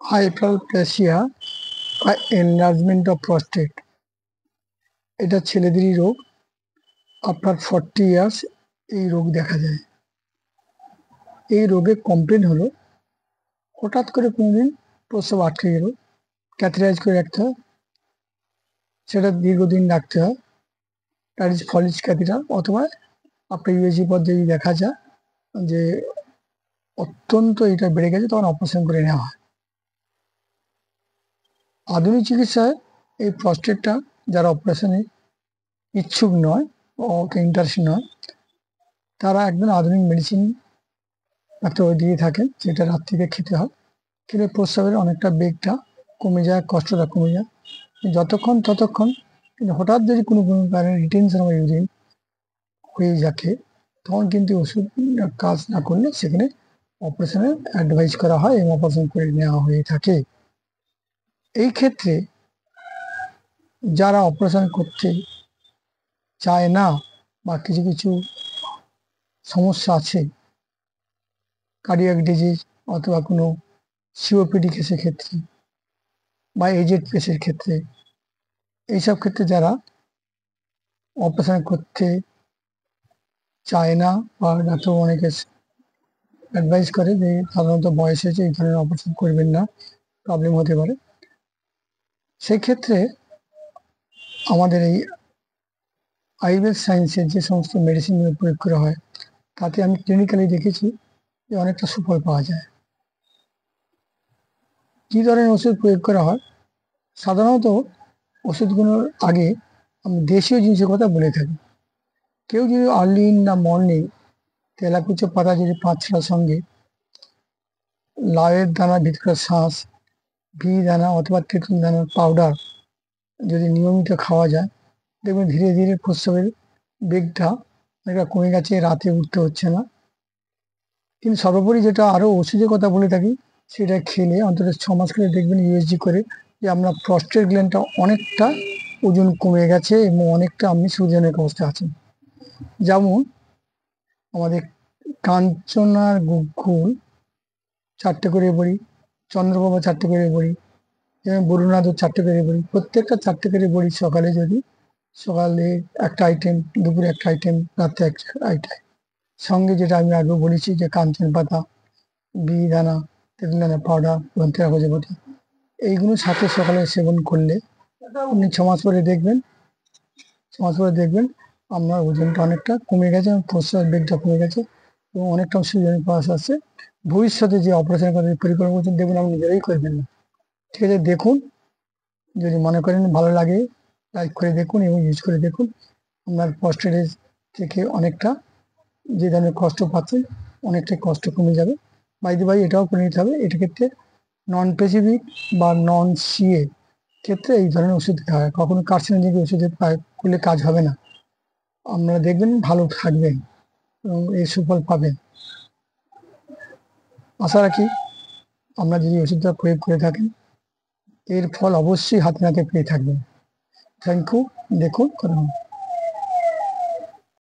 Hyperplasia বা enlargement of prostate, এটা ছেলেদেরই রোগ। আফটার 40 ইয়ার্স এই রোগ দেখা যায়। এই রোগের কমপ্লেন হলো হঠাৎ করে কোনোদিন প্রস্রাব আটকে গেল, ক্যাথেটারাইজ করে রাখতে হয়, সেটা দীর্ঘদিন রাখতে হয়, দ্যাট ইজ ফলিজ ক্যাথেটার। অথবা আপনার ইউএসজি পদ্ধতি দেখা যায় যে অত্যন্ত এটা বেড়ে গেছে, তখন অপারেশন করে নেওয়া হয়। আধুনিক চিকিৎসায় এই প্রস্টেটটা যারা অপারেশনে ইচ্ছুক নয় ও ইন্টারেস্ট নয়, তারা একদম আধুনিক মেডিসিন ডাক্তারবাবু দিয়ে থাকেন, যেটা রাত্রিতে খেতে হয়। খেলে প্রস্রাবের অনেকটা বেগটা কমে যায়, কষ্টটা কমে যায় যতক্ষণ ততক্ষণ। কিন্তু হঠাৎ যদি কোনো কারণে রিটেনশন বা ইউরিন হয়ে যাকে, তখন কিন্তু ওষুধ কাজ না করলে সেখানে অপারেশনের অ্যাডভাইস করা হয় এবং অপারেশন করে নেওয়া হয়ে থাকে। এই ক্ষেত্রে যারা অপারেশন করতে চায় না বা কিছু কিছু সমস্যা আছে, কার্ডিয়াক ডিজিজ অথবা কোনো সিওপিডি কেসের ক্ষেত্রে বা এজেড কেসের ক্ষেত্রে, এইসব ক্ষেত্রে যারা অপারেশন করতে চায় না বা ডাক্তার অনেকে অ্যাডভাইস করে যে সাধারণত বয়স হয়েছে, এই ধরনের অপারেশন করবেন না, প্রবলেম হতে পারে, সেক্ষেত্রে আমাদের এই আইভেল সায়েন্সের যে সমস্ত মেডিসিনগুলো প্রয়োগ করা হয়, তাতে আমি ক্লিনিক্যালি দেখেছি যে অনেকটা সুফল পাওয়া যায়। কী ধরনের ওষুধ প্রয়োগ করা হয়? সাধারণত ওষুধগুলোর আগে আমি দেশীয় জিনিসের কথা বলে থাকি। কেউ যদি আর্লি ইন দ্য মর্নিং তেলাকুচো পাতা যদি 5-6টার সঙ্গে লাউয়ের দানা ভিতরে শাঁস, ঘি দানা অথবা তেঁতুল দানার পাউডার যদি নিয়মিত খাওয়া যায়, দেখবেন ধীরে ধীরে প্রস্রাবের বেগটা অনেকটা কমে গেছে, রাতে উঠতে হচ্ছে না। কিন্তু সর্বোপরি যেটা আরও ওষুধের কথা বলে থাকি, সেটা খেলে অন্তত 6 মাস খেলে দেখবেন ইউএসজি করে যে আপনার প্রস্টেট গ্ল্যান্ডটা অনেকটা ওজন কমে গেছে এবং অনেকটা আপনি সুবিধাজনক অবস্থায় আছেন। যেমন আমাদের কাঞ্চনার গোকুল 4টে করে বড়ি, চন্দ্রপ্রভা 4টে করে বড়ি, যেমন বরুণাথও 4টে করে বড়ি, প্রত্যেকটা 4টে করে বড়ি সকালে একটা আইটেম, দুপুরে একটা আইটেম, রাত্রে একটা আইটেম, সঙ্গে যেটা আমি আগেও বলেছি যে কাঞ্চন পাতা, দানা, তেঁতুল দানা পাউডার এবং তেরাকোজা, এইগুলো সাথে সকালে সেবন করলে আপনি 6 মাস পরে দেখবেন, 6 মাস পরে দেখবেন আপনার ওজনটা অনেকটা কমে গেছে এবং প্রস্রাবের বেগটা কমে গেছে এবং অনেকটা সুবিধাজনক পাওয়া আসছে। ভবিষ্যতে যে অপারেশনের কথা পরিকল্পনা করছেন, দেখবেন আপনি নিজেরাই করবেন না। ঠিক আছে, দেখুন, যদি মনে করেন ভালো লাগে লাইক করে দেখুন এবং ইউজ করে দেখুন। আপনার প্রস্টেটের থেকে অনেকটা যে ধরনের কষ্ট পাচ্ছেন, অনেকটাই কষ্ট কমে যাবে। বাই এটাও করে নিতে হবে, এটা ক্ষেত্রে নন স্পেসিফিক বা নন সিএ ক্ষেত্রে এই ধরনের ওষুধ দিতে হয়। কখনো কার্সিনোজেনিক ওষুধে করলে কাজ হবে না। আপনারা দেখবেন ভালো থাকবেন এবং এই সুফল পাবেন। আশা রাখি আপনারা যদি ওষুধটা প্রয়োগ করে থাকেন, এর ফল অবশ্যই হাতে নাতে পেয়ে থাকবেন। Thank you. দেখুন, করুন।